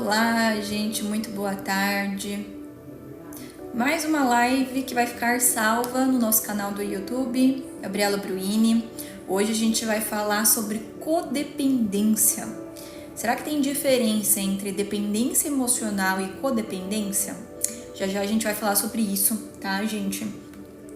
Olá, gente, muito boa tarde. Mais uma live que vai ficar salva no nosso canal do YouTube, Gabriela Bruini. Hoje a gente vai falar sobre codependência. Será que tem diferença entre dependência emocional e codependência? Já já a gente vai falar sobre isso, tá, gente?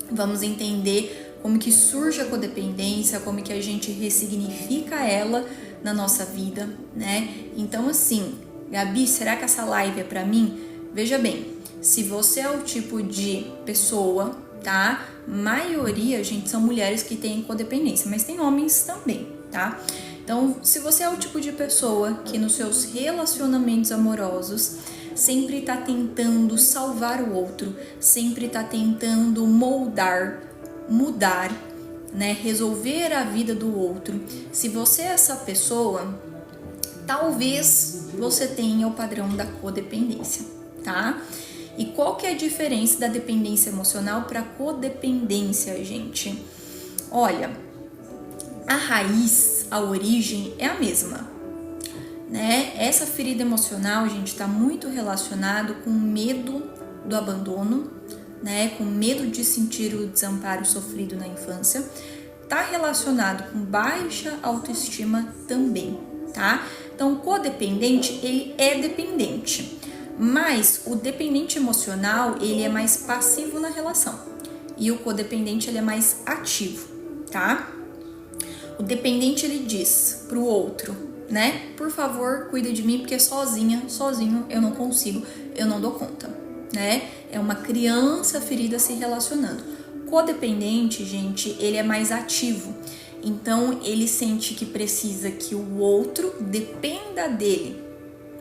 Vamos entender como que surge a codependência, como que a gente ressignifica ela na nossa vida, né? Então, assim, Gabi, será que essa live é pra mim? Veja bem, se você é o tipo de pessoa, tá? Maioria, gente, são mulheres que têm codependência, mas tem homens também, tá? Então, se você é o tipo de pessoa que nos seus relacionamentos amorosos sempre tá tentando salvar o outro, sempre tá tentando moldar, mudar, né, resolver a vida do outro. Se você é essa pessoa, talvez você tenha o padrão da codependência, tá? E qual que é a diferença da dependência emocional para codependência, gente? Olha, a raiz, a origem é a mesma, né? Essa ferida emocional, gente, está muito relacionado com medo do abandono, né, com medo de sentir o desamparo sofrido na infância, tá relacionado com baixa autoestima também, tá? Então, o codependente, ele é dependente, mas o dependente emocional, ele é mais passivo na relação, e o codependente, ele é mais ativo, tá? O dependente, ele diz pro outro, né, por favor, cuida de mim, porque sozinho eu não consigo, eu não dou conta. Né? É uma criança ferida se relacionando. Codependente, gente, ele é mais ativo. Então, ele sente que precisa que o outro dependa dele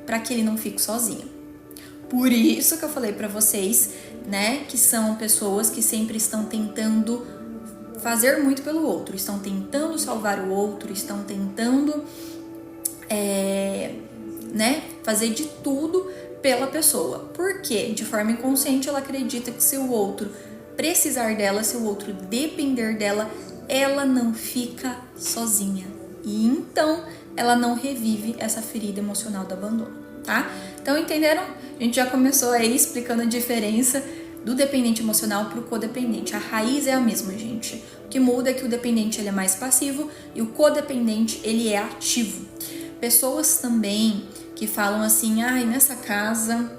para que ele não fique sozinho. Por isso que eu falei para vocês, né, que são pessoas que sempre estão tentando fazer muito pelo outro, estão tentando salvar o outro, estão tentando né, fazer de tudo pela pessoa. Porque, de forma inconsciente, ela acredita que se o outro precisar dela, se o outro depender dela, ela não fica sozinha. E então, ela não revive essa ferida emocional do abandono, tá? Então, entenderam? A gente já começou aí explicando a diferença do dependente emocional para o codependente. A raiz é a mesma, gente. O que muda é que o dependente ele é mais passivo e o codependente ele é ativo. Pessoas também que falam assim, nessa casa,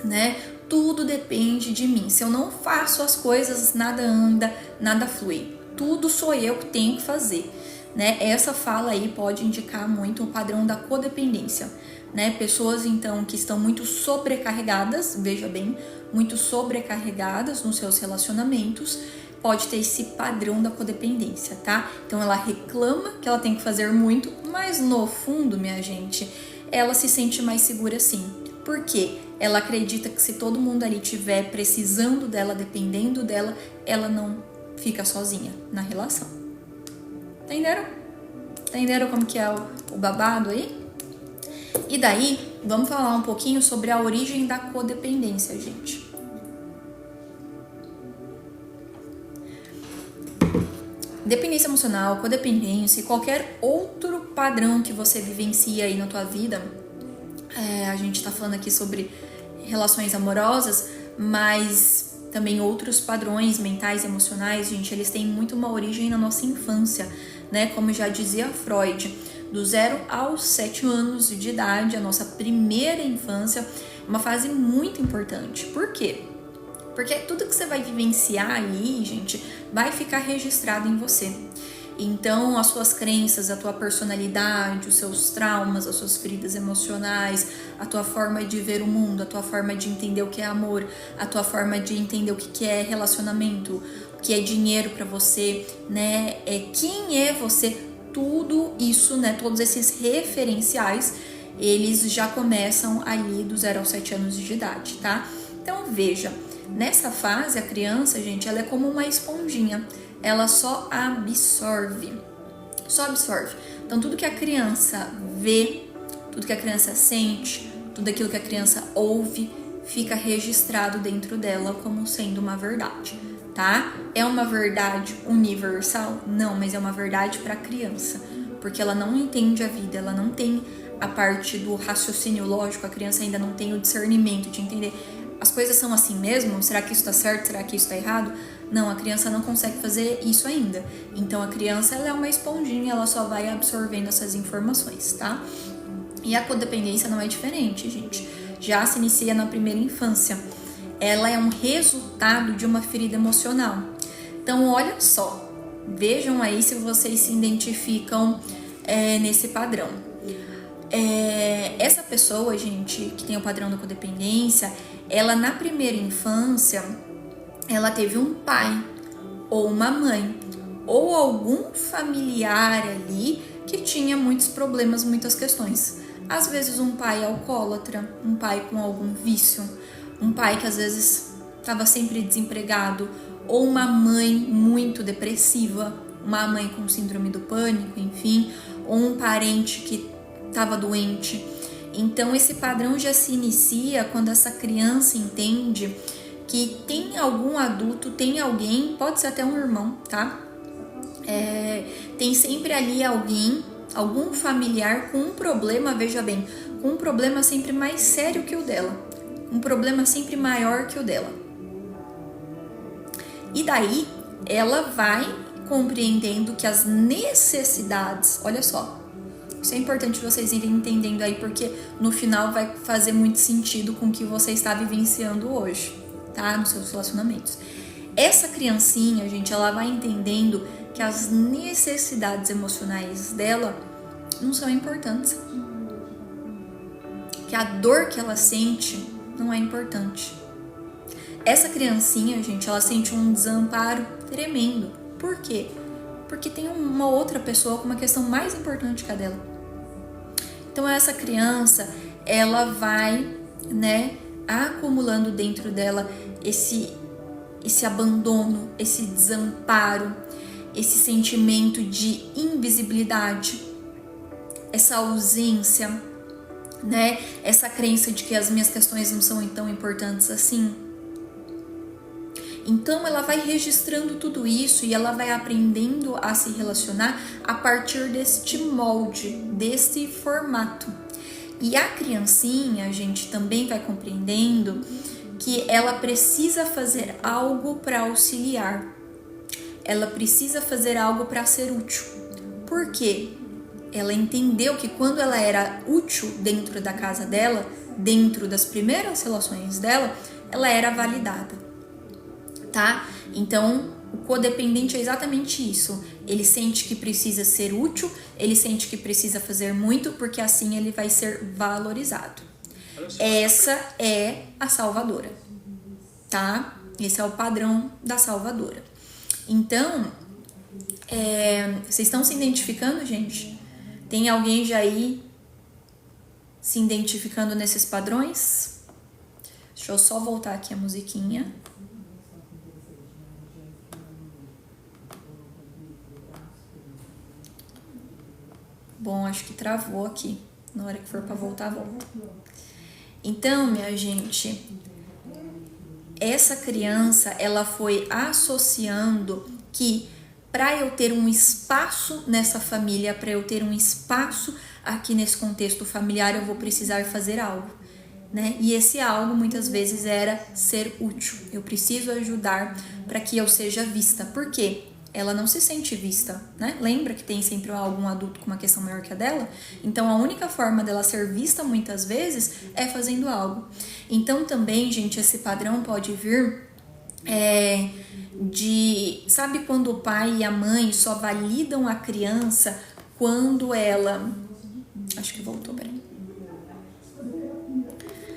né, tudo depende de mim. Se eu não faço as coisas, nada anda, nada flui. Tudo sou eu que tenho que fazer, né? Essa fala aí pode indicar muito o padrão da codependência, né? Pessoas, então, que estão muito sobrecarregadas, veja bem, muito sobrecarregadas nos seus relacionamentos, pode ter esse padrão da codependência, tá? Então, ela reclama que ela tem que fazer muito, mas no fundo, minha gente, ela se sente mais segura sim. Por quê? Ela acredita que se todo mundo ali estiver precisando dela, dependendo dela, ela não fica sozinha na relação. Entenderam? Entenderam como que é o babado aí? E daí, vamos falar um pouquinho sobre a origem da codependência, gente. Dependência emocional, codependência e qualquer outro padrão que você vivencia aí na tua vida, a gente tá falando aqui sobre relações amorosas, mas também outros padrões mentais, emocionais, gente, eles têm muito uma origem na nossa infância, né? Como já dizia Freud, do 0 aos 7 anos de idade, a nossa primeira infância, uma fase muito importante. Por quê? Porque tudo que você vai vivenciar aí, gente, vai ficar registrado em você. Então, as suas crenças, a tua personalidade, os seus traumas, as suas feridas emocionais, a tua forma de ver o mundo, a tua forma de entender o que é amor, a tua forma de entender o que é relacionamento, o que é dinheiro pra você, né? Quem é você, tudo isso, né? Todos esses referenciais, eles já começam ali do 0 aos 7 anos de idade, tá? Então, veja, nessa fase, a criança, gente, ela é como uma esponjinha. Ela só absorve. Então, tudo que a criança vê, tudo que a criança sente, tudo aquilo que a criança ouve, fica registrado dentro dela como sendo uma verdade, tá? É uma verdade universal? Não, mas é uma verdade para a criança, porque ela não entende a vida, ela não tem a parte do raciocínio lógico, a criança ainda não tem o discernimento de entender as coisas são assim mesmo? Será que isso tá certo? Será que isso tá errado? Não, a criança não consegue fazer isso ainda. Então a criança ela é uma esponjinha, ela só vai absorvendo essas informações, tá? E a codependência não é diferente, gente. Já se inicia na primeira infância. Ela é um resultado de uma ferida emocional. Então, olha só. Vejam aí se vocês se identificam nesse padrão. Essa pessoa, gente, que tem o padrão da codependência, ela na primeira infância, ela teve um pai ou uma mãe ou algum familiar ali que tinha muitos problemas, muitas questões. Às vezes um pai alcoólatra, um pai com algum vício, um pai que às vezes estava sempre desempregado, ou uma mãe muito depressiva, uma mãe com síndrome do pânico, enfim, ou um parente que estava doente. Então esse padrão já se inicia quando essa criança entende que tem algum adulto, tem alguém, pode ser até um irmão, tá? Tem sempre ali alguém, algum familiar com um problema, veja bem, com um problema sempre mais sério que o dela, um problema sempre maior que o dela. E daí ela vai compreendendo que as necessidades, olha só, isso é importante vocês irem entendendo aí, porque no final vai fazer muito sentido com o que você está vivenciando hoje, tá? Nos seus relacionamentos. Essa criancinha, gente, ela vai entendendo que as necessidades emocionais dela não são importantes. Que a dor que ela sente não é importante. Essa criancinha, gente, ela sente um desamparo tremendo. Por quê? Porque tem uma outra pessoa com uma questão mais importante que a dela. Então essa criança, ela vai, acumulando dentro dela esse abandono, esse desamparo, esse sentimento de invisibilidade, essa ausência, essa crença de que as minhas questões não são tão importantes assim. Então ela vai registrando tudo isso e ela vai aprendendo a se relacionar a partir deste molde, desse formato. E a criancinha, a gente também vai compreendendo que ela precisa fazer algo para auxiliar. Ela precisa fazer algo para ser útil. Por quê? Ela entendeu que quando ela era útil dentro da casa dela, dentro das primeiras relações dela, ela era validada. Tá? Então, o codependente é exatamente isso. Ele sente que precisa ser útil, ele sente que precisa fazer muito, porque assim ele vai ser valorizado. Essa é a salvadora, tá? Esse é o padrão da salvadora. Então, vocês estão se identificando, gente? Tem alguém já aí se identificando nesses padrões? Deixa eu só voltar aqui a musiquinha. Bom, acho que travou aqui. Na hora que for para voltar, volta. Então, minha gente, essa criança, ela foi associando que para eu ter um espaço nessa família, para eu ter um espaço aqui nesse contexto familiar, eu vou precisar fazer algo, E esse algo muitas vezes era ser útil. Eu preciso ajudar para que eu seja vista. Por quê? Ela não se sente vista, Lembra que tem sempre algum adulto com uma questão maior que a dela? Então, a única forma dela ser vista, muitas vezes, é fazendo algo. Então, também, gente, esse padrão pode vir sabe quando o pai e a mãe só validam a criança quando ela... Acho que voltou, peraí.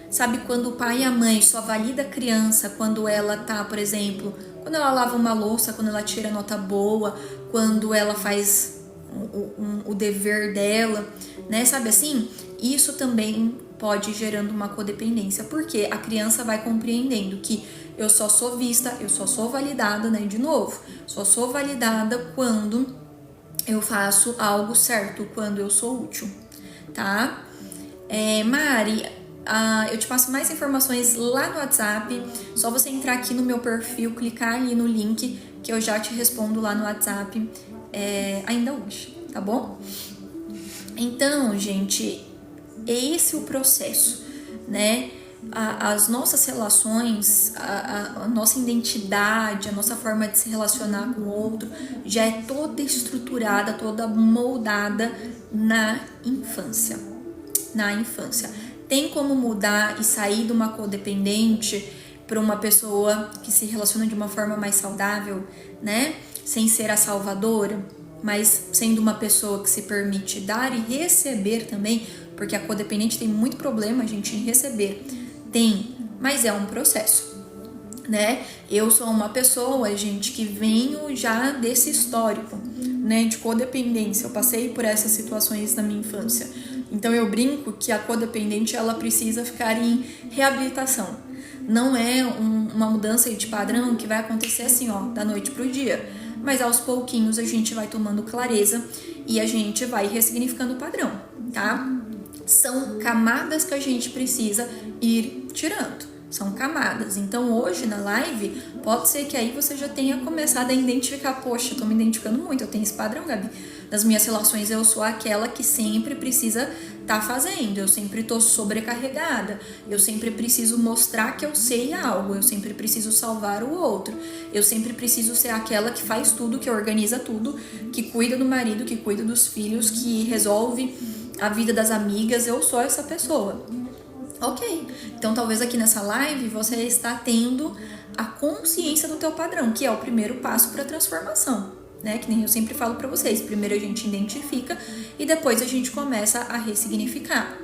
Sabe quando o pai e a mãe só validam a criança quando ela tá, por exemplo... Quando ela lava uma louça, quando ela tira nota boa, quando ela faz o dever dela, Sabe assim? Isso também pode ir gerando uma codependência, porque a criança vai compreendendo que eu só sou vista, eu só sou validada, De novo, só sou validada quando eu faço algo certo, quando eu sou útil, tá? Mari... eu te passo mais informações lá no WhatsApp. Só você entrar aqui no meu perfil, clicar ali no link que eu já te respondo lá no WhatsApp ainda hoje, tá bom? Então, gente, é esse o processo, né? As nossas relações, a nossa identidade, a nossa forma de se relacionar com o outro já é toda estruturada, toda moldada na infância. Tem como mudar e sair de uma codependente para uma pessoa que se relaciona de uma forma mais saudável, né? Sem ser a salvadora, mas sendo uma pessoa que se permite dar e receber também, porque a codependente tem muito problema, gente, em receber. Tem, mas é um processo, né? Eu sou uma pessoa, gente, que venho já desse histórico, né, de codependência. Eu passei por essas situações na minha infância. Então eu brinco que a codependente, ela precisa ficar em reabilitação. Não é uma mudança de padrão que vai acontecer assim, ó, da noite pro dia. Mas aos pouquinhos a gente vai tomando clareza e a gente vai ressignificando o padrão, tá? São camadas que a gente precisa ir tirando. São camadas. Então hoje na live, pode ser que aí você já tenha começado a identificar, poxa, eu tô me identificando muito, eu tenho esse padrão, Gabi. Nas minhas relações eu sou aquela que sempre precisa tá fazendo, eu sempre tô sobrecarregada, eu sempre preciso mostrar que eu sei algo, eu sempre preciso salvar o outro, eu sempre preciso ser aquela que faz tudo, que organiza tudo, que cuida do marido, que cuida dos filhos, que resolve a vida das amigas. Eu sou essa pessoa. Ok, então talvez aqui nessa live você está tendo a consciência do teu padrão, que é o primeiro passo para a transformação, né? Que nem eu sempre falo para vocês, primeiro a gente identifica e depois a gente começa a ressignificar.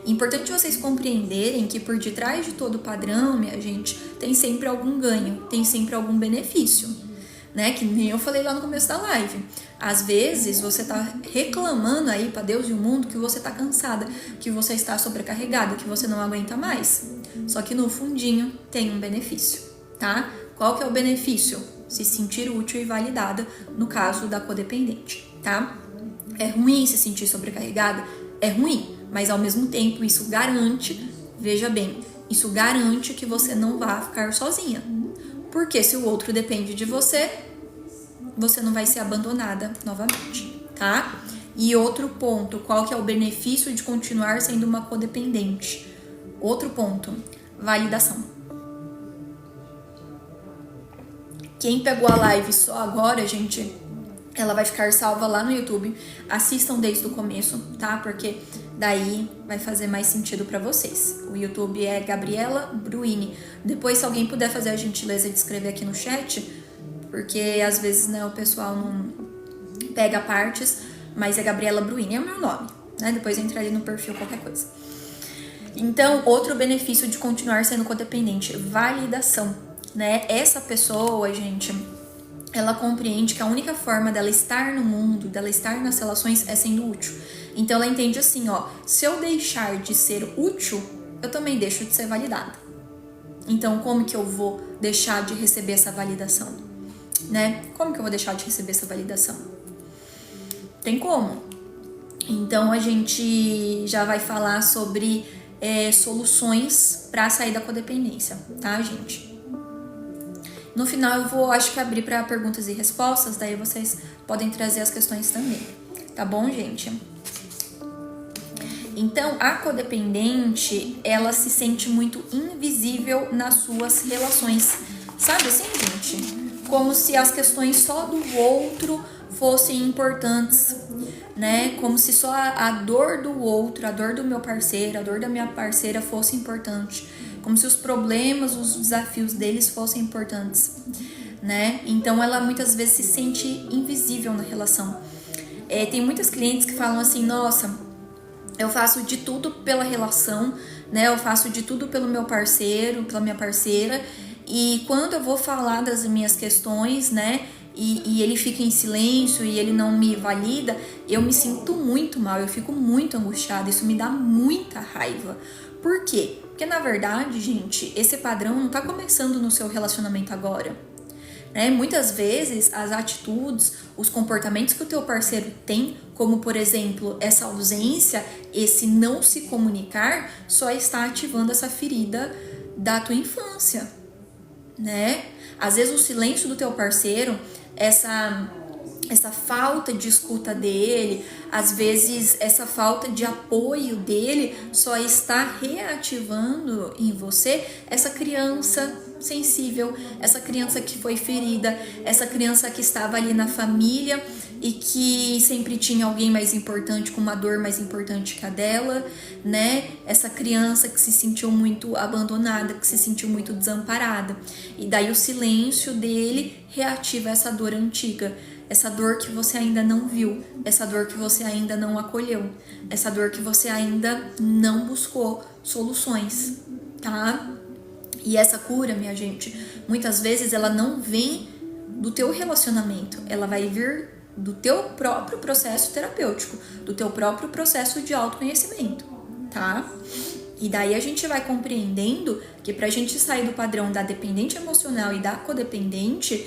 Importante vocês compreenderem que por detrás de todo padrão, minha gente, tem sempre algum ganho, tem sempre algum benefício, né? Que nem eu falei lá no começo da live. Às vezes você tá reclamando aí para Deus e o mundo que você tá cansada, que você está sobrecarregada, que você não aguenta mais. Só que no fundinho tem um benefício, tá? Qual que é o benefício? Se sentir útil e validada no caso da codependente, tá? É ruim se sentir sobrecarregada? É ruim, mas ao mesmo tempo isso garante, veja bem, isso garante que você não vá ficar sozinha. Porque se o outro depende de você, você não vai ser abandonada novamente, tá? E outro ponto, qual que é o benefício de continuar sendo uma codependente? Outro ponto, validação. Quem pegou a live só agora, gente, ela vai ficar salva lá no YouTube. Assistam desde o começo, tá? Porque daí vai fazer mais sentido pra vocês. O YouTube é Gabriela Bruini. Depois, se alguém puder fazer a gentileza de escrever aqui no chat, porque às vezes, né, o pessoal não pega partes, mas é Gabriela Bruini, é o meu nome, né? Depois entra ali no perfil, qualquer coisa. Então, outro benefício de continuar sendo codependente, validação, né? Essa pessoa, gente, ela compreende que a única forma dela estar no mundo, dela estar nas relações, é sendo útil. Então, ela entende assim, ó, se eu deixar de ser útil, eu também deixo de ser validada. Então, como que eu vou deixar de receber essa validação? Né? Como que eu vou deixar de receber essa validação? Tem como. Então a gente já vai falar sobre soluções para sair da codependência, tá, gente? No final eu vou, acho que abrir para perguntas e respostas, daí vocês podem trazer as questões também, tá bom, gente? Então a codependente, ela se sente muito invisível nas suas relações, sabe assim, gente? Como se as questões só do outro fossem importantes, né? Como se só a dor do outro, a dor do meu parceiro, a dor da minha parceira fosse importante. Como se os problemas, os desafios deles fossem importantes, né? Então ela muitas vezes se sente invisível na relação. Tem muitas clientes que falam assim, nossa, eu faço de tudo pela relação, né? Eu faço de tudo pelo meu parceiro, pela minha parceira. E quando eu vou falar das minhas questões, né, e ele fica em silêncio e ele não me valida, eu me sinto muito mal, eu fico muito angustiada, isso me dá muita raiva. Por quê? Porque na verdade, gente, esse padrão não tá começando no seu relacionamento agora, né? Muitas vezes as atitudes, os comportamentos que o teu parceiro tem, como por exemplo, essa ausência, esse não se comunicar, só está ativando essa ferida da tua infância, né? Às vezes o silêncio do teu parceiro, essa essa falta de escuta dele, às vezes essa falta de apoio dele só está reativando em você essa criança sensível, essa criança que foi ferida, essa criança que estava ali na família e que sempre tinha alguém mais importante, com uma dor mais importante que a dela, né? Essa criança que se sentiu muito abandonada, que se sentiu muito desamparada. E daí o silêncio dele reativa essa dor antiga. Essa dor que você ainda não viu, essa dor que você ainda não acolheu, essa dor que você ainda não buscou soluções, tá? E essa cura, minha gente, muitas vezes ela não vem do teu relacionamento, ela vai vir do teu próprio processo terapêutico, do teu próprio processo de autoconhecimento, tá? E daí a gente vai compreendendo que pra gente sair do padrão da dependente emocional e da codependente,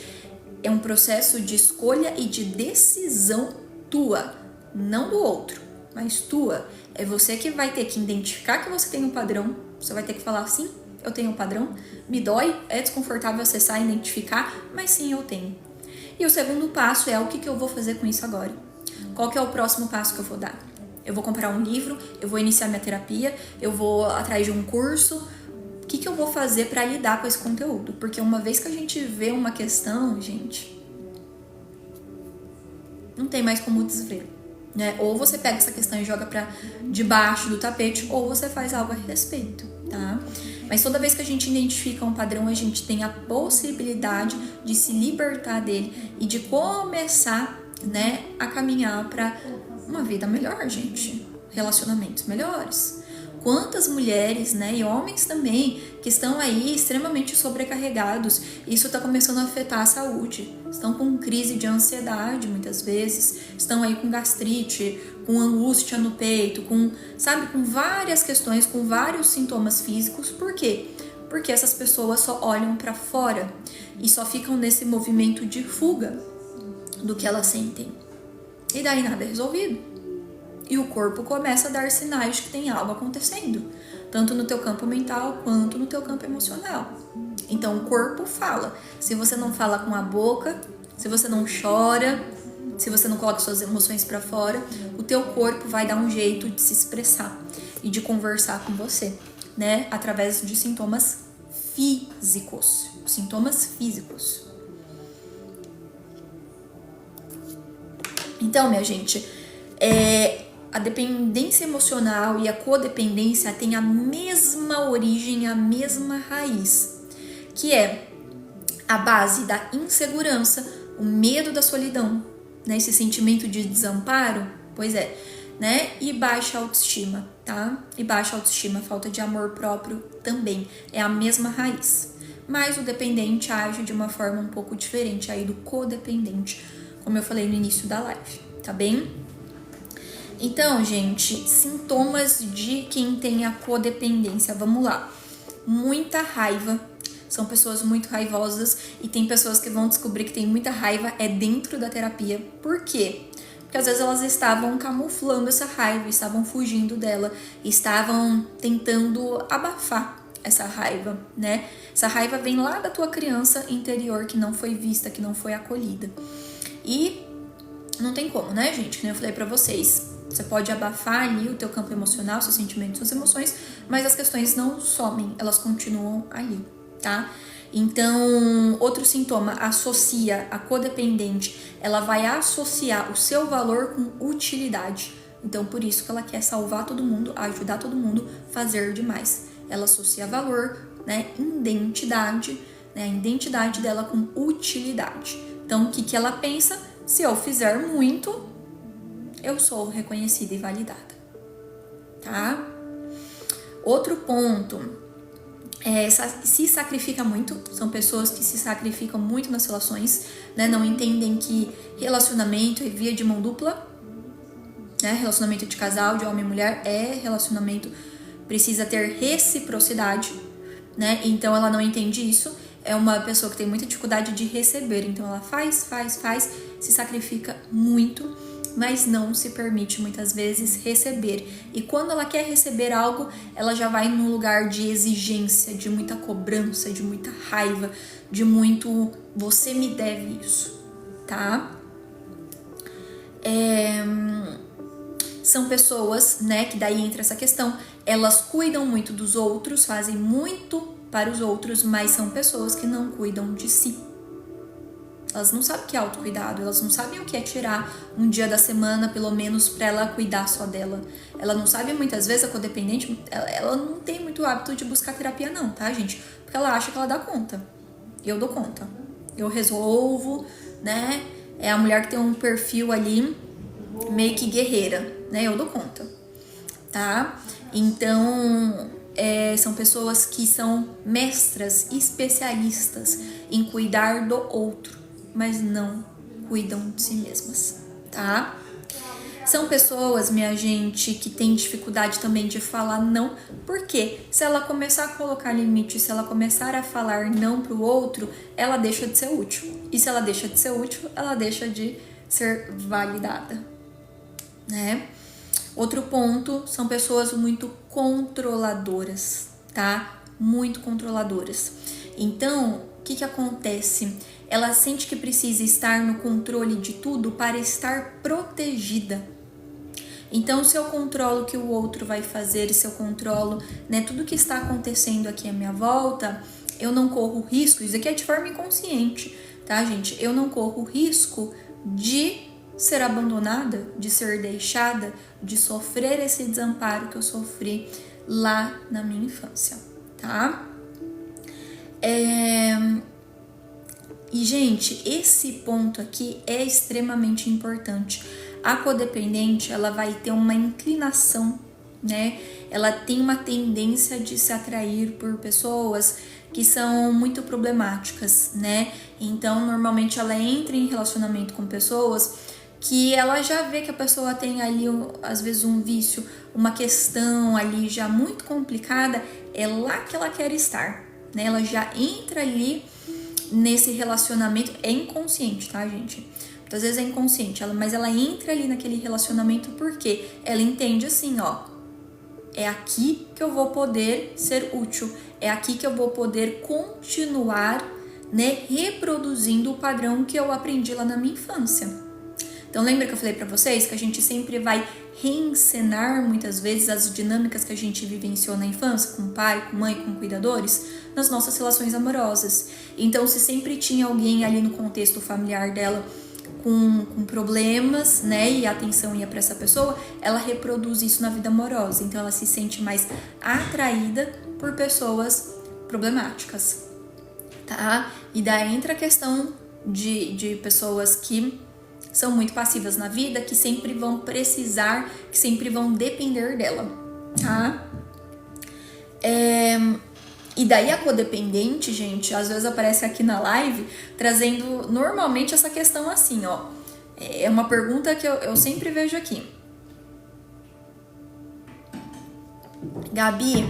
é um processo de escolha e de decisão tua, não do outro, mas tua. É você que vai ter que identificar que você tem um padrão, você vai ter que falar, sim, eu tenho um padrão, me dói, é desconfortável acessar e identificar, mas sim, eu tenho. E o segundo passo é o que eu vou fazer com isso agora? Qual que é o próximo passo que eu vou dar? Eu vou comprar um livro, eu vou iniciar minha terapia, eu vou atrás de um curso. O que eu vou fazer para lidar com esse conteúdo? Porque uma vez que a gente vê uma questão, gente, não tem mais como desver, né? Ou você pega essa questão e joga para debaixo do tapete, ou você faz algo a respeito, tá? Mas toda vez que a gente identifica um padrão, a gente tem a possibilidade de se libertar dele e de começar, né, a caminhar para uma vida melhor, gente. Relacionamentos melhores. Quantas mulheres, né, e homens também, que estão aí extremamente sobrecarregados, isso está começando a afetar a saúde. Estão com crise de ansiedade, muitas vezes, estão aí com gastrite, com angústia no peito, com várias questões, com vários sintomas físicos. Por quê? Porque essas pessoas só olham para fora e só ficam nesse movimento de fuga do que elas sentem. E daí nada é resolvido. E o corpo começa a dar sinais de que tem algo acontecendo, tanto no teu campo mental quanto no teu campo emocional. Então o corpo fala. Se você não fala com a boca, se você não chora, se você não coloca suas emoções para fora, o teu corpo vai dar um jeito de se expressar e de conversar com você, né? Através de sintomas físicos. Sintomas físicos. Então, minha gente, a dependência emocional e a codependência têm a mesma origem, a mesma raiz, que é a base da insegurança, o medo da solidão, né? Esse sentimento de desamparo, pois é, né? E baixa autoestima, tá? E baixa autoestima, falta de amor próprio também, é a mesma raiz. Mas o dependente age de uma forma um pouco diferente aí do codependente, como eu falei no início da live, tá bem? Então, gente, sintomas de quem tem a codependência. Vamos lá. Muita raiva. São pessoas muito raivosas e tem pessoas que vão descobrir que tem muita raiva dentro da terapia. Por quê? Porque às vezes elas estavam camuflando essa raiva, estavam fugindo dela, estavam tentando abafar essa raiva, né? Essa raiva vem lá da tua criança interior que não foi vista, que não foi acolhida. E não tem como, né, gente? Como eu falei pra vocês, você pode abafar ali o teu campo emocional, seus sentimentos, suas emoções, mas as questões não somem, elas continuam ali, tá? Então, outro sintoma, associa a codependente, ela vai associar o seu valor com utilidade. Então, por isso que ela quer salvar todo mundo, ajudar todo mundo, fazer demais. Ela associa valor, né, identidade, né, a identidade dela com utilidade. Então, o que ela pensa? Se eu fizer muito, eu sou reconhecida e validada, tá? Outro ponto, se sacrifica muito. São pessoas que se sacrificam muito nas relações, né? Não entendem que relacionamento é via de mão dupla, né? Relacionamento de casal, de homem e mulher, relacionamento, precisa ter reciprocidade, né? Então ela não entende isso. É uma pessoa que tem muita dificuldade de receber, então ela faz, se sacrifica muito, mas não se permite muitas vezes receber. E quando ela quer receber algo, ela já vai num lugar de exigência, de muita cobrança, de muita raiva, de muito você me deve isso, tá? São pessoas, né, que daí entra essa questão, elas cuidam muito dos outros, fazem muito para os outros, mas são pessoas que não cuidam de si. Elas não sabem o que é autocuidado, elas não sabem o que é tirar um dia da semana, pelo menos, para ela cuidar só dela. Ela não sabe, muitas vezes, a codependente, ela não tem muito hábito de buscar terapia não, tá, gente? Porque ela acha que ela dá conta. Eu dou conta. Eu resolvo, né? É a mulher que tem um perfil ali meio que guerreira, né? Eu dou conta, tá? Então, são pessoas que são mestras, especialistas em cuidar do outro, mas não cuidam de si mesmas, tá? São pessoas, minha gente, que tem dificuldade também de falar não, porque se ela começar a colocar limite, se ela começar a falar não pro outro, ela deixa de ser útil. E se ela deixa de ser útil, ela deixa de ser validada, né? Outro ponto, são pessoas muito controladoras, tá? Muito controladoras. Então, o que acontece? Ela sente que precisa estar no controle de tudo para estar protegida. Então, se eu controlo o que o outro vai fazer, se eu controlo, né, tudo que está acontecendo aqui à minha volta, eu não corro risco, isso aqui é de forma inconsciente, tá, gente? Eu não corro risco de ser abandonada, de ser deixada, de sofrer esse desamparo que eu sofri lá na minha infância, tá? E, gente, esse ponto aqui é extremamente importante. A codependente, ela vai ter uma inclinação, né? Ela tem uma tendência de se atrair por pessoas que são muito problemáticas, né? Então, normalmente ela entra em relacionamento com pessoas que ela já vê que a pessoa tem ali, às vezes, um vício, uma questão ali já muito complicada, é lá que ela quer estar, né? Ela já entra ali nesse relacionamento, é inconsciente, tá, gente? Muitas vezes é inconsciente, mas ela entra ali naquele relacionamento porque ela entende assim, ó, é aqui que eu vou poder ser útil, é aqui que eu vou poder continuar, né, reproduzindo o padrão que eu aprendi lá na minha infância. Então, lembra que eu falei pra vocês que a gente sempre vai reencenar muitas vezes as dinâmicas que a gente vivenciou na infância, com pai, com mãe, com cuidadores, nas nossas relações amorosas. Então, se sempre tinha alguém ali no contexto familiar dela com problemas, né, e a atenção ia para essa pessoa, ela reproduz isso na vida amorosa. Então, ela se sente mais atraída por pessoas problemáticas, tá? E daí entra a questão de pessoas que são muito passivas na vida, que sempre vão precisar, que sempre vão depender dela, tá? E daí a codependente, gente, às vezes aparece aqui na live, trazendo normalmente essa questão assim, ó. É uma pergunta que eu sempre vejo aqui. Gabi,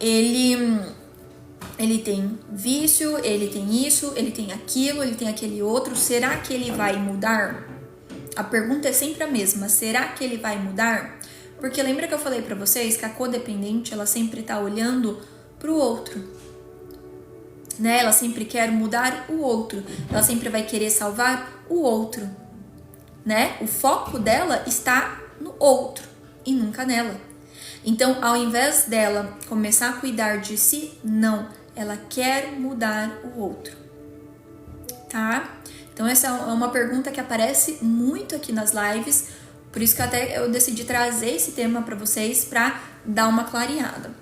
ele tem vício, ele tem isso, ele tem aquilo, ele tem aquele outro, será que ele vai mudar? A pergunta é sempre a mesma, será que ele vai mudar? Porque lembra que eu falei pra vocês que a codependente, ela sempre tá olhando pro outro, né? Ela sempre quer mudar o outro, ela sempre vai querer salvar o outro, né? O foco dela está no outro e nunca nela. Então, ao invés dela começar a cuidar de si, não, ela quer mudar o outro, tá? Então, essa é uma pergunta que aparece muito aqui nas lives, por isso que até eu decidi trazer esse tema para vocês para dar uma clareada.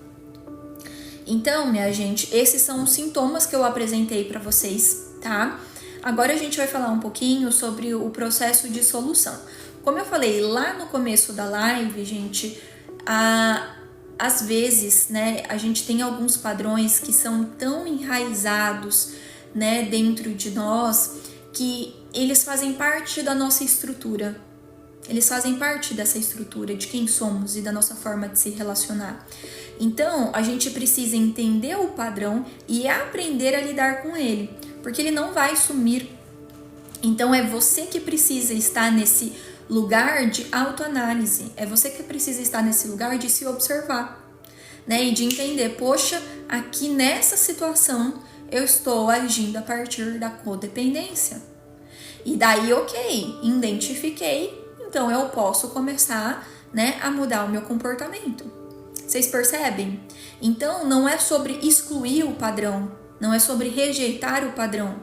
Então, minha gente, esses são os sintomas que eu apresentei para vocês, tá? Agora a gente vai falar um pouquinho sobre o processo de solução. Como eu falei lá no começo da live, gente, às vezes, né, a gente tem alguns padrões que são tão enraizados, né, dentro de nós, que eles fazem parte da nossa estrutura. Eles fazem parte dessa estrutura de quem somos e da nossa forma de se relacionar. Então, a gente precisa entender o padrão e aprender a lidar com ele, porque ele não vai sumir. Então, é você que precisa estar nesse lugar de autoanálise, é você que precisa estar nesse lugar de se observar, né? E de entender, poxa, aqui nessa situação eu estou agindo a partir da codependência. E daí, ok, identifiquei, então eu posso começar, né, a mudar o meu comportamento. Vocês percebem? Então não é sobre excluir o padrão, não é sobre rejeitar o padrão,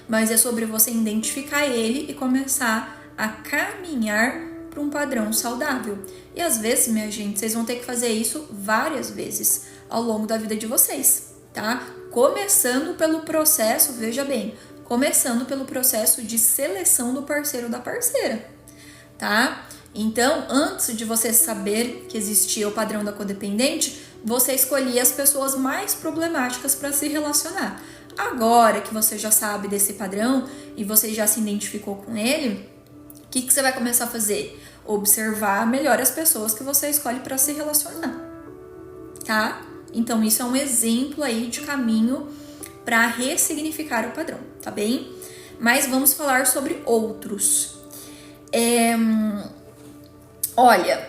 mas é sobre você identificar ele e começar a caminhar para um padrão saudável. E às vezes, minha gente, vocês vão ter que fazer isso várias vezes ao longo da vida de vocês, tá? Começando pelo processo, veja bem, começando pelo processo de seleção do parceiro ou da parceira, tá? Então, antes de você saber que existia o padrão da codependente, você escolhia as pessoas mais problemáticas para se relacionar. Agora que você já sabe desse padrão e você já se identificou com ele, o que você vai começar a fazer? Observar melhor as pessoas que você escolhe para se relacionar, tá? Então, isso é um exemplo aí de caminho para ressignificar o padrão, tá bem? Mas vamos falar sobre outros. Olha,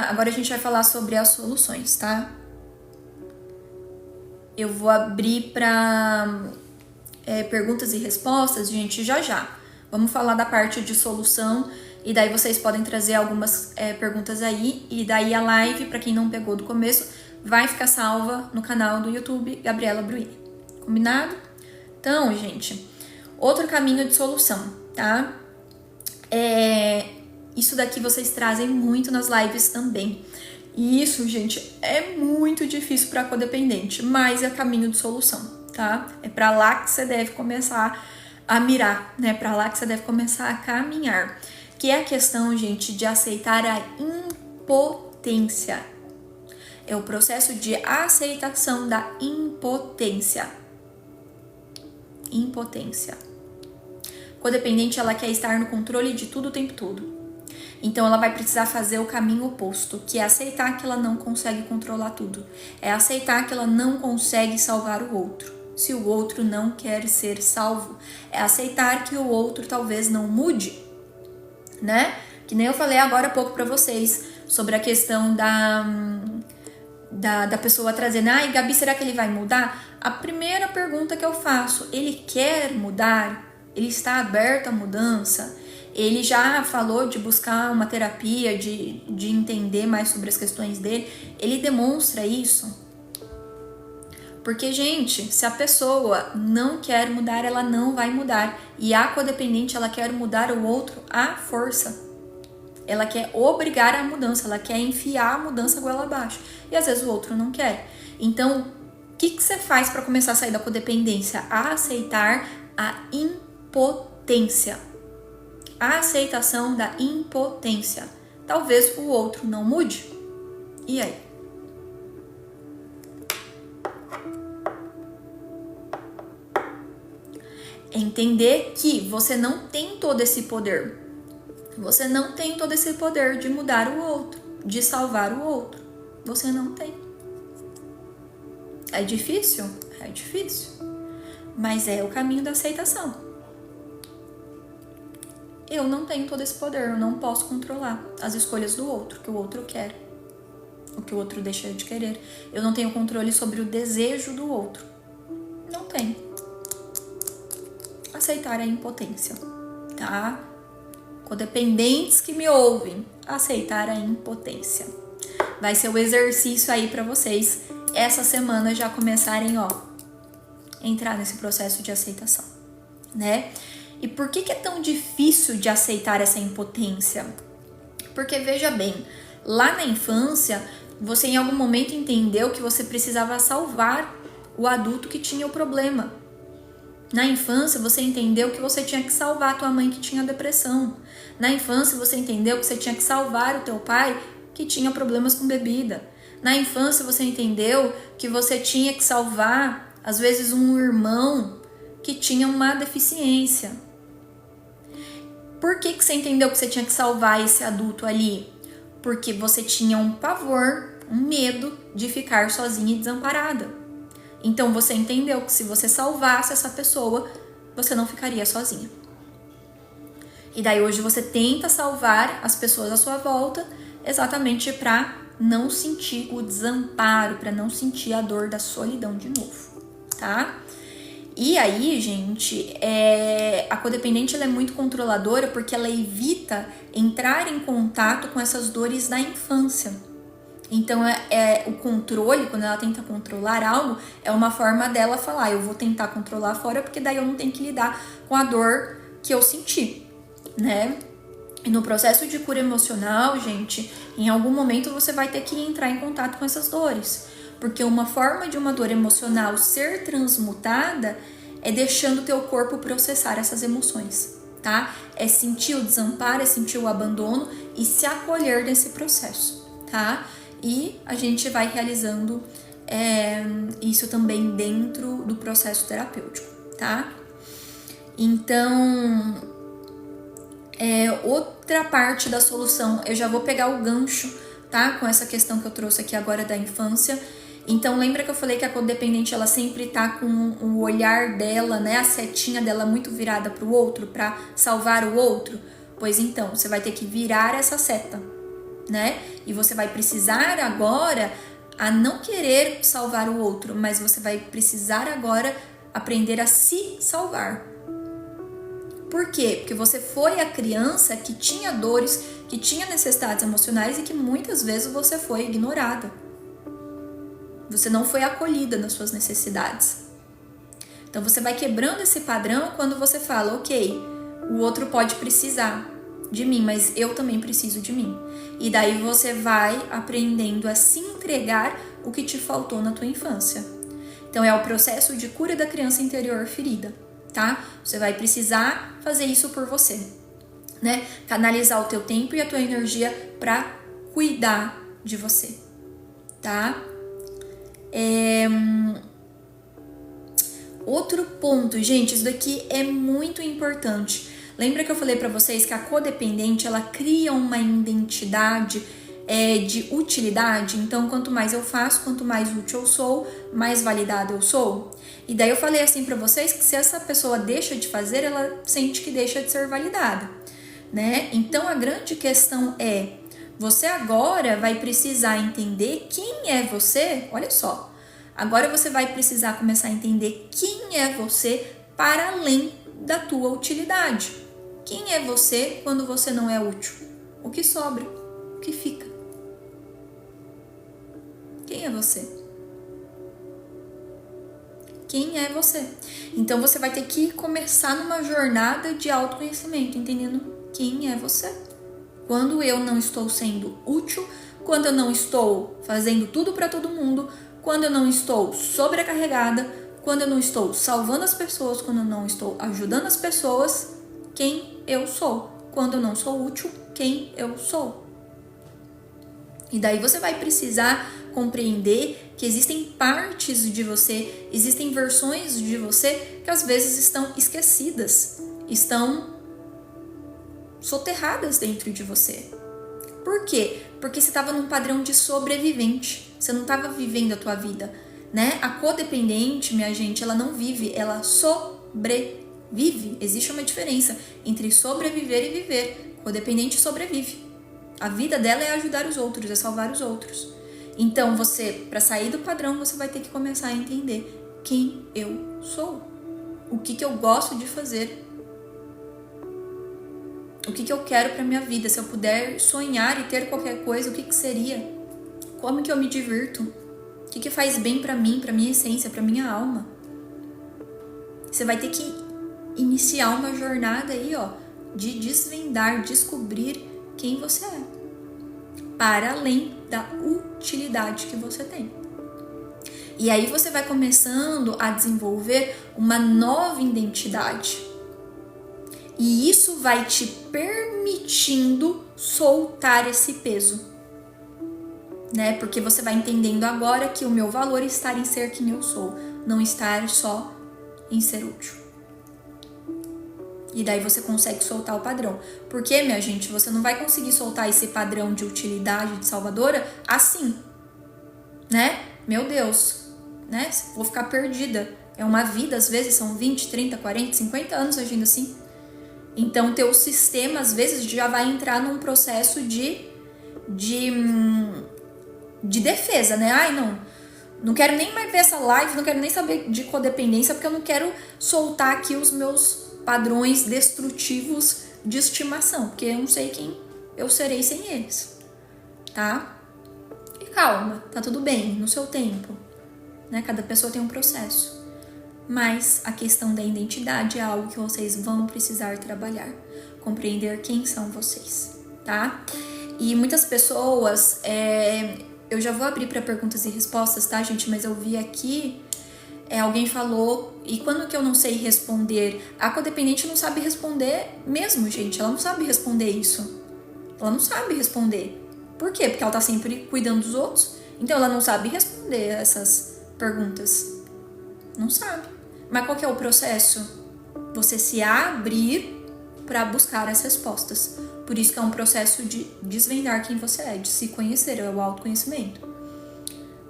agora a gente vai falar sobre as soluções, tá? Eu vou abrir para perguntas e respostas, gente, já. Vamos falar da parte de solução e daí vocês podem trazer algumas perguntas aí. E daí a live, para quem não pegou do começo, vai ficar salva no canal do YouTube Gabriela Bruini. Combinado? Então, gente, outro caminho de solução, tá? Isso daqui vocês trazem muito nas lives também. E isso, gente, é muito difícil para codependente, mas é caminho de solução, tá? É para lá que você deve começar a mirar, né? Para lá que você deve começar a caminhar. Que é a questão, gente, de aceitar a impotência. É o processo de aceitação da impotência. Impotência. Codependente, ela quer estar no controle de tudo o tempo todo. Então, ela vai precisar fazer o caminho oposto, que é aceitar que ela não consegue controlar tudo. É aceitar que ela não consegue salvar o outro, se o outro não quer ser salvo. É aceitar que o outro talvez não mude, né? Que nem eu falei agora há pouco pra vocês sobre a questão da pessoa trazendo, ai, Gabi, será que ele vai mudar? A primeira pergunta que eu faço, ele quer mudar? Ele está aberto à mudança? Ele já falou de buscar uma terapia, de entender mais sobre as questões dele? Ele demonstra isso? Porque, gente, se a pessoa não quer mudar, ela não vai mudar. E a codependente, ela quer mudar o outro à força. Ela quer obrigar a mudança, ela quer enfiar a mudança goela abaixo. E às vezes o outro não quer. Então, o que você faz para começar a sair da codependência? A aceitar a impotência. A aceitação da impotência. Talvez o outro não mude. E aí? Entender que você não tem todo esse poder. Você não tem todo esse poder de mudar o outro, de salvar o outro. Você não tem. É difícil? É difícil. Mas é o caminho da aceitação. Eu não tenho todo esse poder, eu não posso controlar as escolhas do outro, o que o outro quer, o que o outro deixa de querer. Eu não tenho controle sobre o desejo do outro. Não tenho. Aceitar a impotência, tá? Codependentes que me ouvem, aceitar a impotência. Vai ser o exercício aí pra vocês essa semana já começarem, entrar nesse processo de aceitação, né? E por que é tão difícil de aceitar essa impotência? Porque, veja bem, lá na infância, você em algum momento entendeu que você precisava salvar o adulto que tinha o problema. Na infância, você entendeu que você tinha que salvar a tua mãe que tinha depressão. Na infância, você entendeu que você tinha que salvar o teu pai que tinha problemas com bebida. Na infância, você entendeu que você tinha que salvar, às vezes, um irmão que tinha uma deficiência. Por que você entendeu que você tinha que salvar esse adulto ali? Porque você tinha um pavor, um medo de ficar sozinha e desamparada. Então você entendeu que se você salvasse essa pessoa, você não ficaria sozinha. E daí hoje você tenta salvar as pessoas à sua volta exatamente para não sentir o desamparo, para não sentir a dor da solidão de novo, tá? E aí, gente, a codependente ela é muito controladora porque ela evita entrar em contato com essas dores da infância. Então, o controle, quando ela tenta controlar algo, é uma forma dela falar, eu vou tentar controlar fora porque daí eu não tenho que lidar com a dor que eu senti, né? E no processo de cura emocional, gente, em algum momento você vai ter que entrar em contato com essas dores. Porque uma forma de uma dor emocional ser transmutada é deixando o teu corpo processar essas emoções, tá? É sentir o desamparo, é sentir o abandono e se acolher nesse processo, tá? E a gente vai realizando isso também dentro do processo terapêutico, tá? Então, outra parte da solução, eu já vou pegar o gancho, tá? Com essa questão que eu trouxe aqui agora da infância. Então, lembra que eu falei que a codependente, ela sempre tá com o olhar dela, né? A setinha dela muito virada pro outro, pra salvar o outro? Pois então, você vai ter que virar essa seta, né? E você vai precisar agora a não querer salvar o outro, mas você vai precisar agora aprender a se salvar. Por quê? Porque você foi a criança que tinha dores, que tinha necessidades emocionais e que muitas vezes você foi ignorada. Você não foi acolhida nas suas necessidades. Então você vai quebrando esse padrão quando você fala, ok, o outro pode precisar de mim, mas eu também preciso de mim. E daí você vai aprendendo a se entregar o que te faltou na tua infância. Então é o processo de cura da criança interior ferida, tá? Você vai precisar fazer isso por você, né? Canalizar o teu tempo e a tua energia para cuidar de você, tá? Outro ponto, gente, isso daqui é muito importante. Lembra que eu falei para vocês que a codependente, ela cria uma identidade de utilidade? Então, quanto mais eu faço, quanto mais útil eu sou, mais validada eu sou. E daí eu falei assim para vocês que se essa pessoa deixa de fazer, ela sente que deixa de ser validada, né? Então, a grande questão você agora vai precisar entender quem é você, olha só. Agora você vai precisar começar a entender quem é você para além da tua utilidade. Quem é você quando você não é útil? O que sobra? O que fica? Quem é você? Quem é você? Então você vai ter que começar numa jornada de autoconhecimento, entendendo quem é você. Quando eu não estou sendo útil, quando eu não estou fazendo tudo para todo mundo, quando eu não estou sobrecarregada, quando eu não estou salvando as pessoas, quando eu não estou ajudando as pessoas, quem eu sou? Quando eu não sou útil, quem eu sou? E daí você vai precisar compreender que existem partes de você, existem versões de você que às vezes estão esquecidas, estão soterradas dentro de você. Por quê? Porque você estava num padrão de sobrevivente. Você não estava vivendo a tua vida, né? A codependente, minha gente, ela não vive, ela sobrevive. Existe uma diferença entre sobreviver e viver. Codependente sobrevive. A vida dela é ajudar os outros, é salvar os outros. Então, você, para sair do padrão, você vai ter que começar a entender quem eu sou. O que eu gosto de fazer. O que eu quero para minha vida? Se eu puder sonhar e ter qualquer coisa, o que seria? Como que eu me divirto? O que faz bem para mim, para minha essência, para minha alma? Você vai ter que iniciar uma jornada aí, de desvendar, descobrir quem você é, para além da utilidade que você tem. E aí você vai começando a desenvolver uma nova identidade. E isso vai te permitindo soltar esse peso, né? Porque você vai entendendo agora que o meu valor está em ser quem eu sou, não estar só em ser útil. E daí você consegue soltar o padrão. Porque, minha gente, você não vai conseguir soltar esse padrão de utilidade, de salvadora, assim, né? Meu Deus, né? Vou ficar perdida. É uma vida, às vezes são 20, 30, 40, 50 anos agindo assim. Então, teu sistema, às vezes, já vai entrar num processo de defesa, né? Ai, não, Não quero nem mais ver essa live, não quero nem saber de codependência, porque eu não quero soltar aqui os meus padrões destrutivos de estimação, porque eu não sei quem eu serei sem eles, tá? E calma, tá tudo bem, no seu tempo, né? Cada pessoa tem um processo. Mas a questão da identidade é algo que vocês vão precisar trabalhar, compreender quem são vocês, tá? E muitas pessoas, eu já vou abrir para perguntas e respostas, tá, gente? Mas eu vi aqui, alguém falou, e quando que eu não sei responder? A codependente não sabe responder mesmo, gente. Ela não sabe responder isso. Ela não sabe responder. Por quê? Porque ela tá sempre cuidando dos outros. Então ela não sabe responder essas perguntas. Não sabe. Mas qual que é o processo? Você se abrir para buscar as respostas. Por isso que é um processo de desvendar quem você é, de se conhecer, é o autoconhecimento.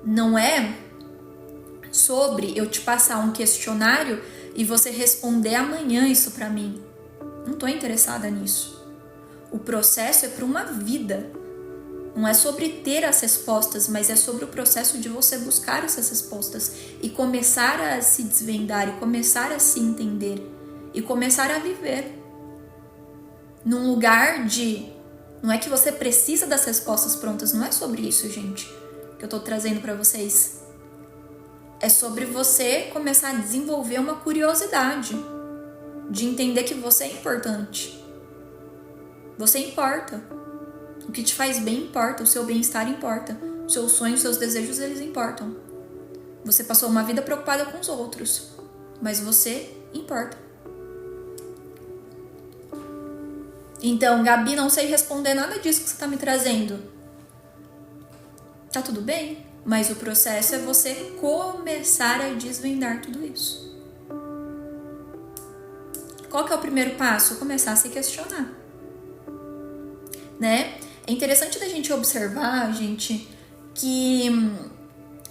Não é sobre eu te passar um questionário e você responder amanhã isso para mim. Não tô interessada nisso. O processo é para uma vida. Não é sobre ter as respostas, mas é sobre o processo de você buscar essas respostas e começar a se desvendar, e começar a se entender, e começar a viver. Num lugar de... Não é que você precisa das respostas prontas, não é sobre isso, gente, que eu tô trazendo para vocês. É sobre você começar a desenvolver uma curiosidade, de entender que você é importante. Você importa. O que te faz bem importa, o seu bem-estar importa, os seus sonhos, os seus desejos, eles importam. Você passou uma vida preocupada com os outros, mas você importa. Então, Gabi, não sei responder nada disso que você tá me trazendo. Tá tudo bem, mas o processo é você começar a desvendar tudo isso. Qual que é o primeiro passo? Começar a se questionar, né? É interessante da gente observar, gente, que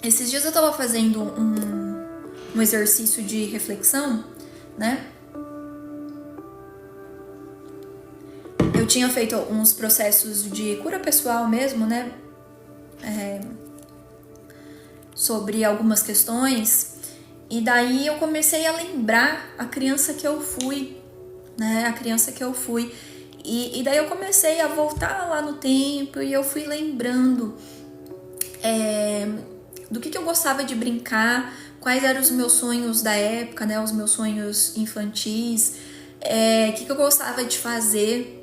esses dias eu tava fazendo um exercício de reflexão, né? Eu tinha feito uns processos de cura pessoal mesmo, né? Sobre algumas questões. E daí eu comecei a lembrar a criança que eu fui, né? A criança que eu fui. E daí eu comecei a voltar lá no tempo e eu fui lembrando do que eu gostava de brincar, quais eram os meus sonhos da época, né? Os meus sonhos infantis, o que eu gostava de fazer.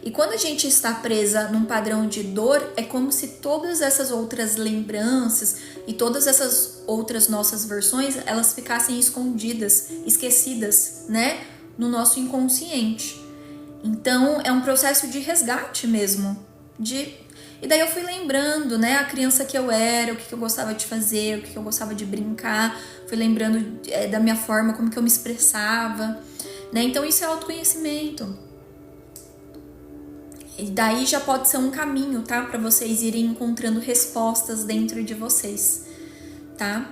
E quando a gente está presa num padrão de dor, é como se todas essas outras lembranças e todas essas outras nossas versões, elas ficassem escondidas, esquecidas, né? No nosso inconsciente. Então, é um processo de resgate mesmo. E daí eu fui lembrando, né, a criança que eu era, o que eu gostava de fazer, o que eu gostava de brincar. Fui lembrando da minha forma, como que eu me expressava, né? Então, isso é autoconhecimento. E daí já pode ser um caminho, tá? Para vocês irem encontrando respostas dentro de vocês, tá?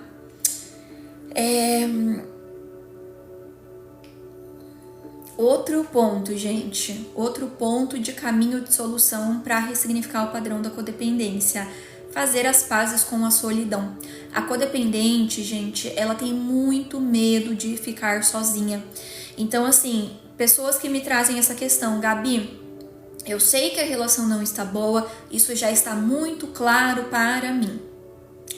Outro ponto, gente, outro ponto de caminho de solução para ressignificar o padrão da codependência, fazer as pazes com a solidão. A codependente, gente, ela tem muito medo de ficar sozinha. Então, assim, pessoas que me trazem essa questão, Gabi, eu sei que a relação não está boa, isso já está muito claro para mim.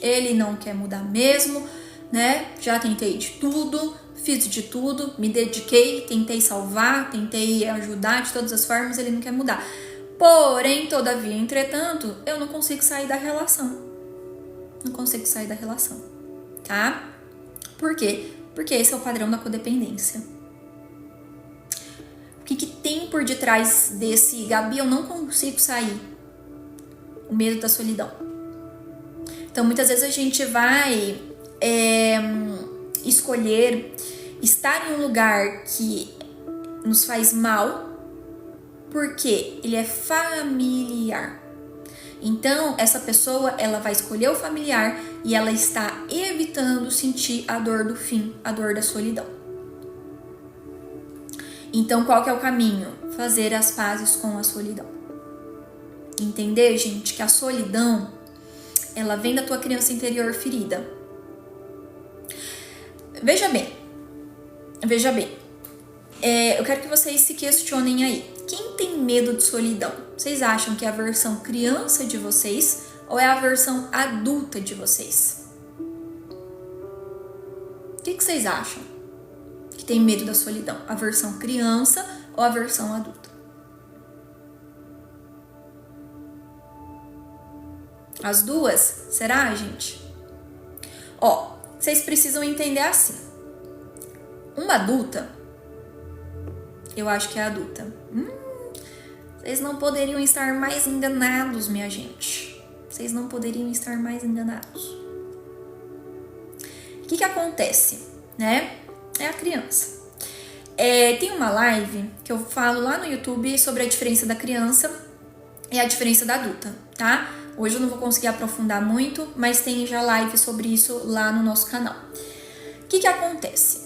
Ele não quer mudar mesmo, né? Já tentei de tudo, fiz de tudo, me dediquei, tentei salvar, tentei ajudar de todas as formas, ele não quer mudar. Porém, todavia, entretanto, eu não consigo sair da relação. Não consigo sair da relação, tá? Por quê? Porque esse é o padrão da codependência. O que tem por detrás desse, Gabi, eu não consigo sair? O medo da solidão. Então, muitas vezes a gente vai escolher estar em um lugar que nos faz mal porque ele é familiar. Então, essa pessoa, ela vai escolher o familiar e ela está evitando sentir a dor do fim, a dor da solidão. Então, qual que é o caminho? Fazer as pazes com a solidão. Entender, gente, que a solidão, ela vem da tua criança interior ferida. Veja bem. Eu quero que vocês se questionem aí. Quem tem medo de solidão? Vocês acham que é a versão criança de vocês ou é a versão adulta de vocês? O que vocês acham que tem medo da solidão? A versão criança ou a versão adulta? As duas? Será, gente? Ó, vocês precisam entender assim. Uma adulta, eu acho que é adulta. Vocês não poderiam estar mais enganados, minha gente. Vocês não poderiam estar mais enganados. O que acontece, né? É a criança. Tem uma live que eu falo lá no YouTube sobre a diferença da criança e a diferença da adulta, tá? Hoje eu não vou conseguir aprofundar muito, mas tem já live sobre isso lá no nosso canal. O que acontece?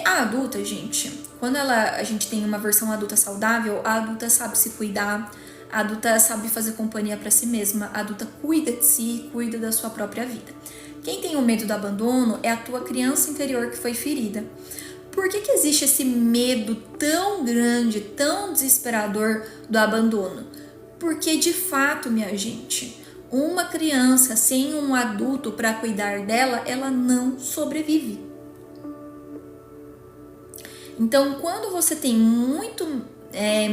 A adulta, gente, quando a gente tem uma versão adulta saudável, a adulta sabe se cuidar, a adulta sabe fazer companhia para si mesma, a adulta cuida de si, cuida da sua própria vida. Quem tem o medo do abandono é a tua criança interior que foi ferida. Por que existe esse medo tão grande, tão desesperador do abandono? Porque, de fato, minha gente, uma criança sem um adulto para cuidar dela, ela não sobrevive. Então, quando você tem muito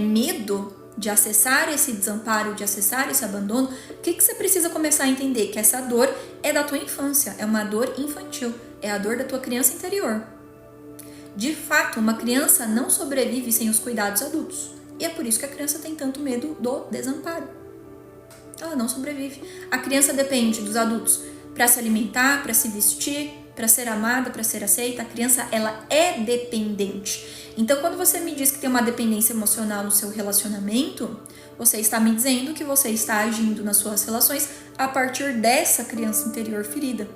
medo de acessar esse desamparo, de acessar esse abandono, o que você precisa começar a entender? Que essa dor é da tua infância, é uma dor infantil, é a dor da tua criança interior. De fato, uma criança não sobrevive sem os cuidados adultos. E é por isso que a criança tem tanto medo do desamparo. Ela não sobrevive. A criança depende dos adultos para se alimentar, para se vestir, para ser amada, para ser aceita. A criança, ela é dependente. Então, quando você me diz que tem uma dependência emocional no seu relacionamento, você está me dizendo que você está agindo nas suas relações a partir dessa criança interior ferida.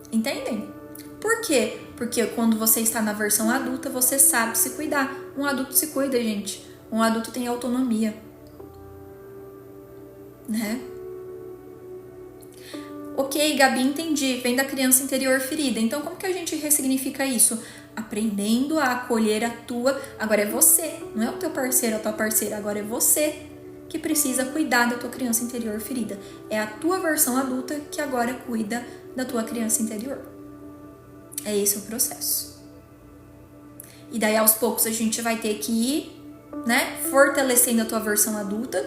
Entendem? Por quê? Porque quando você está na versão adulta, você sabe se cuidar. Um adulto se cuida, gente. Um adulto tem autonomia. Né? Ok, Gabi, entendi. Vem da criança interior ferida. Então, como que a gente ressignifica isso? Aprendendo a acolher a tua... Agora é você, não é o teu parceiro, a tua parceira. Agora é você que precisa cuidar da tua criança interior ferida. É a tua versão adulta que agora cuida da tua criança interior. É esse o processo. E daí, aos poucos, a gente vai ter que ir, né, fortalecendo a tua versão adulta.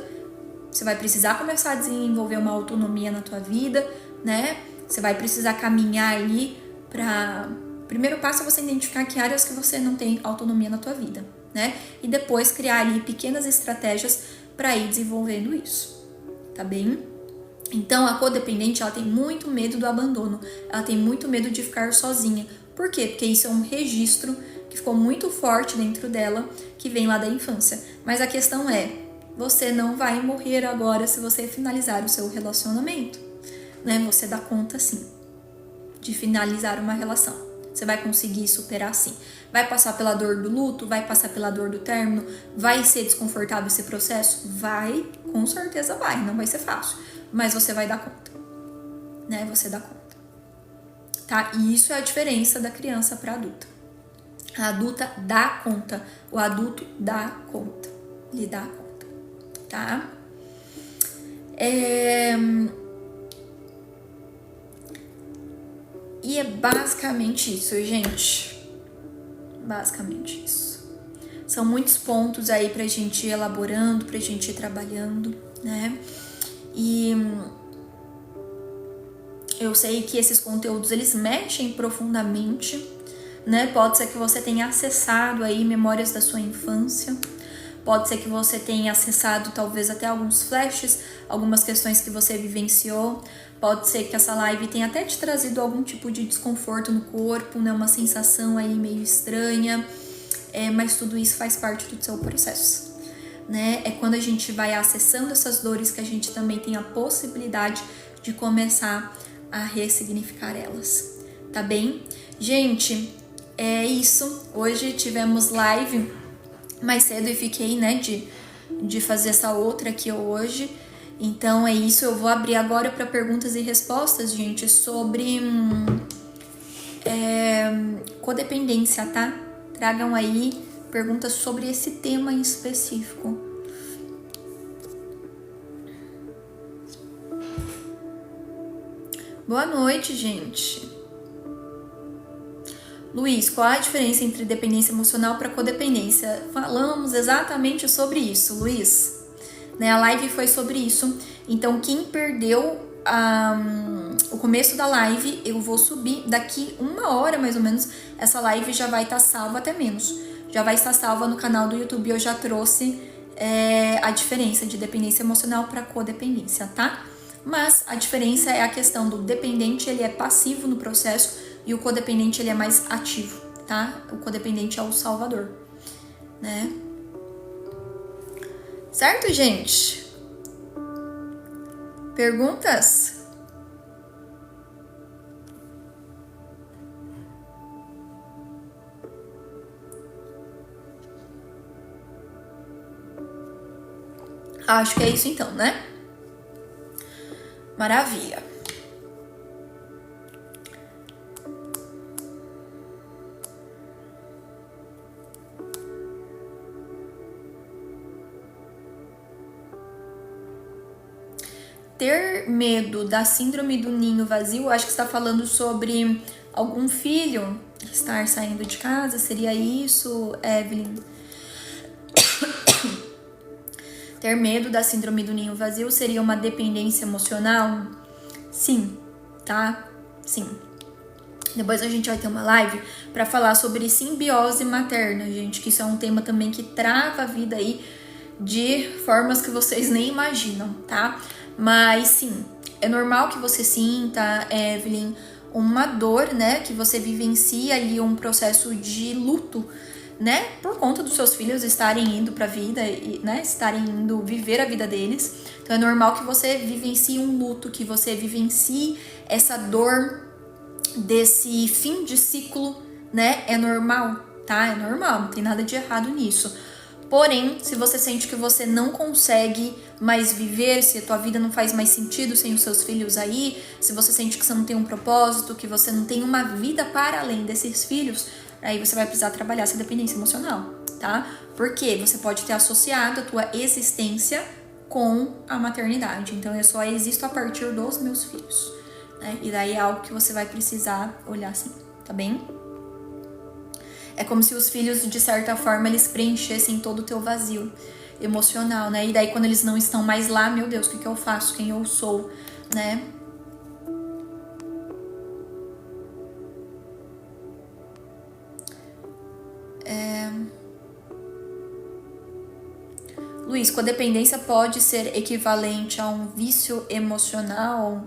Você vai precisar começar a desenvolver uma autonomia na tua vida, né? Você vai precisar caminhar ali para... Primeiro passo é você identificar que áreas que você não tem autonomia na tua vida, né? E depois criar ali pequenas estratégias para ir desenvolvendo isso, tá bem? Então, a codependente, ela tem muito medo do abandono, ela tem muito medo de ficar sozinha. Por quê? Porque isso é um registro que ficou muito forte dentro dela, que vem lá da infância. Mas a questão é, você não vai morrer agora se você finalizar o seu relacionamento, né? Você dá conta, sim, de finalizar uma relação. Você vai conseguir superar, sim. Vai passar pela dor do luto, vai passar pela dor do término, vai ser desconfortável esse processo? Vai, com certeza vai, não vai ser fácil. Mas você vai dar conta, né? Você dá conta, tá? E isso é a diferença da criança para adulta. A adulta dá conta, o adulto dá conta, ele dá conta, tá? E é basicamente isso, gente. Basicamente isso. São muitos pontos aí pra gente ir elaborando, pra gente ir trabalhando, né? E eu sei que esses conteúdos, eles mexem profundamente, né? Pode ser que você tenha acessado aí memórias da sua infância, pode ser que você tenha acessado talvez até alguns flashes, algumas questões que você vivenciou, pode ser que essa live tenha até te trazido algum tipo de desconforto no corpo, né? Uma sensação aí meio estranha, mas tudo isso faz parte do seu processo. Né? É quando a gente vai acessando essas dores que a gente também tem a possibilidade de começar a ressignificar elas, tá bem? Gente, é isso. Hoje tivemos live mais cedo e fiquei, né, de fazer essa outra aqui hoje. Então é isso, eu vou abrir agora para perguntas e respostas, gente, sobre codependência, tá? Tragam aí perguntas sobre esse tema em específico. Boa noite, gente. Luiz, qual a diferença entre dependência emocional para codependência? Falamos exatamente sobre isso, Luiz. Né, a live foi sobre isso. Então, quem perdeu o começo da live, eu vou subir daqui 1 hora mais ou menos. Essa live já vai estar salva, até menos. Já vai estar salva no canal do YouTube. Eu já trouxe a diferença de dependência emocional para codependência, tá? Mas a diferença é a questão do dependente, ele é passivo no processo e o codependente, ele é mais ativo, tá? O codependente é o salvador, né? Certo, gente? Perguntas? Acho que é isso então, né? Maravilha. Ter medo da síndrome do ninho vazio, acho que está falando sobre algum filho estar saindo de casa, seria isso, Evelyn? Ter medo da síndrome do ninho vazio seria uma dependência emocional? Sim, tá? Sim. Depois a gente vai ter uma live para falar sobre simbiose materna, gente, que isso é um tema também que trava a vida aí de formas que vocês nem imaginam, tá? Mas sim, é normal que você sinta, Evelyn, uma dor, né? Que você vivencia ali um processo de luto, né? Por conta dos seus filhos estarem indo pra vida, né? Estarem indo viver a vida deles. Então é normal que você vivencie um luto, que você vivencie essa dor desse fim de ciclo, né? É normal, tá? É normal, não tem nada de errado nisso. Porém, se você sente que você não consegue mais viver, se a tua vida não faz mais sentido sem os seus filhos aí, se você sente que você não tem um propósito, que você não tem uma vida para além desses filhos, aí você vai precisar trabalhar essa dependência emocional, tá? Porque você pode ter associado a tua existência com a maternidade. Então, eu só existo a partir dos meus filhos, né? E daí é algo que você vai precisar olhar assim, tá bem? É como se os filhos, de certa forma, eles preenchessem todo o teu vazio emocional, né? E daí, quando eles não estão mais lá, meu Deus, o que eu faço? Quem eu sou, né? Luiz, codependência pode ser equivalente a um vício emocional?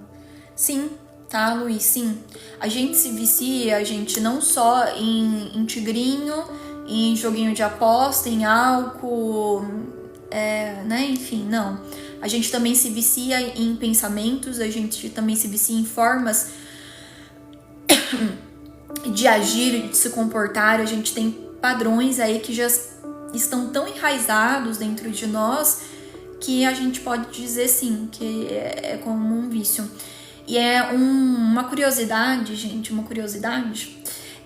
Sim, tá, Luiz? Sim. A gente se vicia, a gente não só em tigrinho, em joguinho de aposta, em álcool, né? Enfim, não. A gente também se vicia em pensamentos, a gente também se vicia em formas de agir, de se comportar. A gente tem padrões aí que já estão tão enraizados dentro de nós que a gente pode dizer sim, que é como um vício. E uma curiosidade, gente,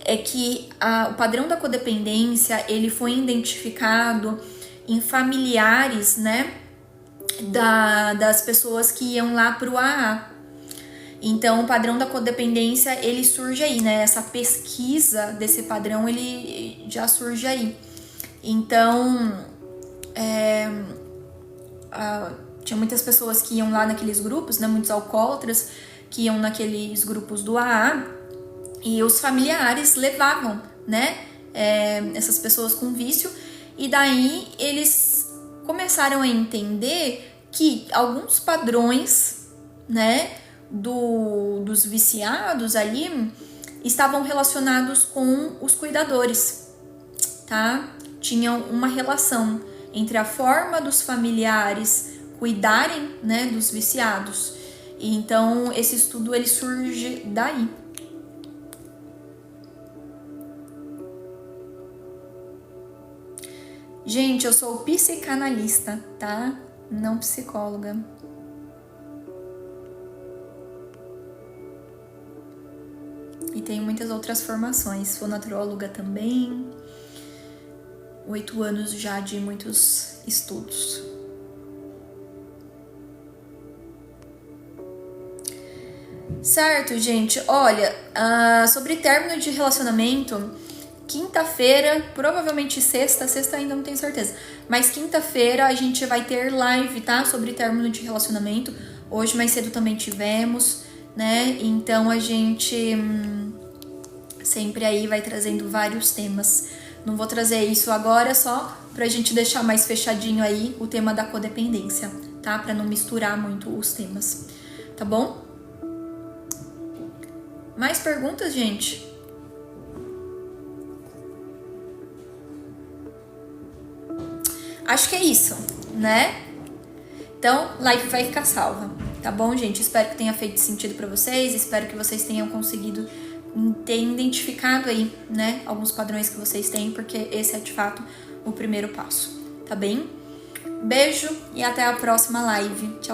é que o padrão da codependência, ele foi identificado em familiares, né, das pessoas que iam lá pro AA. Então, o padrão da codependência, ele surge aí, né, essa pesquisa desse padrão, ele já surge aí. Então, tinha muitas pessoas que iam lá naqueles grupos, né, muitos alcoólatras que iam naqueles grupos do AA, e os familiares levavam, né, essas pessoas com vício, e daí eles começaram a entender que alguns padrões, né, dos viciados ali estavam relacionados com os cuidadores, tá? Tinham uma relação entre a forma dos familiares cuidarem, né, dos viciados. E então esse estudo, ele surge daí. Gente, eu sou psicanalista, tá? Não psicóloga. E tenho muitas outras formações, fonoaudióloga também, 8 anos já de muitos estudos. Certo, gente, olha, sobre término de relacionamento, quinta-feira, provavelmente sexta ainda não tenho certeza, mas quinta-feira a gente vai ter live, tá? Sobre término de relacionamento. Hoje mais cedo também tivemos, né? Então a gente sempre aí vai trazendo vários temas. Não vou trazer isso agora, só pra gente deixar mais fechadinho aí o tema da codependência, tá? Pra não misturar muito os temas, tá bom? Mais perguntas, gente? Acho que é isso, né? Então, live vai ficar salva, tá bom, gente? Espero que tenha feito sentido pra vocês, espero que vocês tenham conseguido ter identificado aí, né, alguns padrões que vocês têm, porque esse é de fato o primeiro passo, tá bem? Beijo e até a próxima live. Tchau, tchau.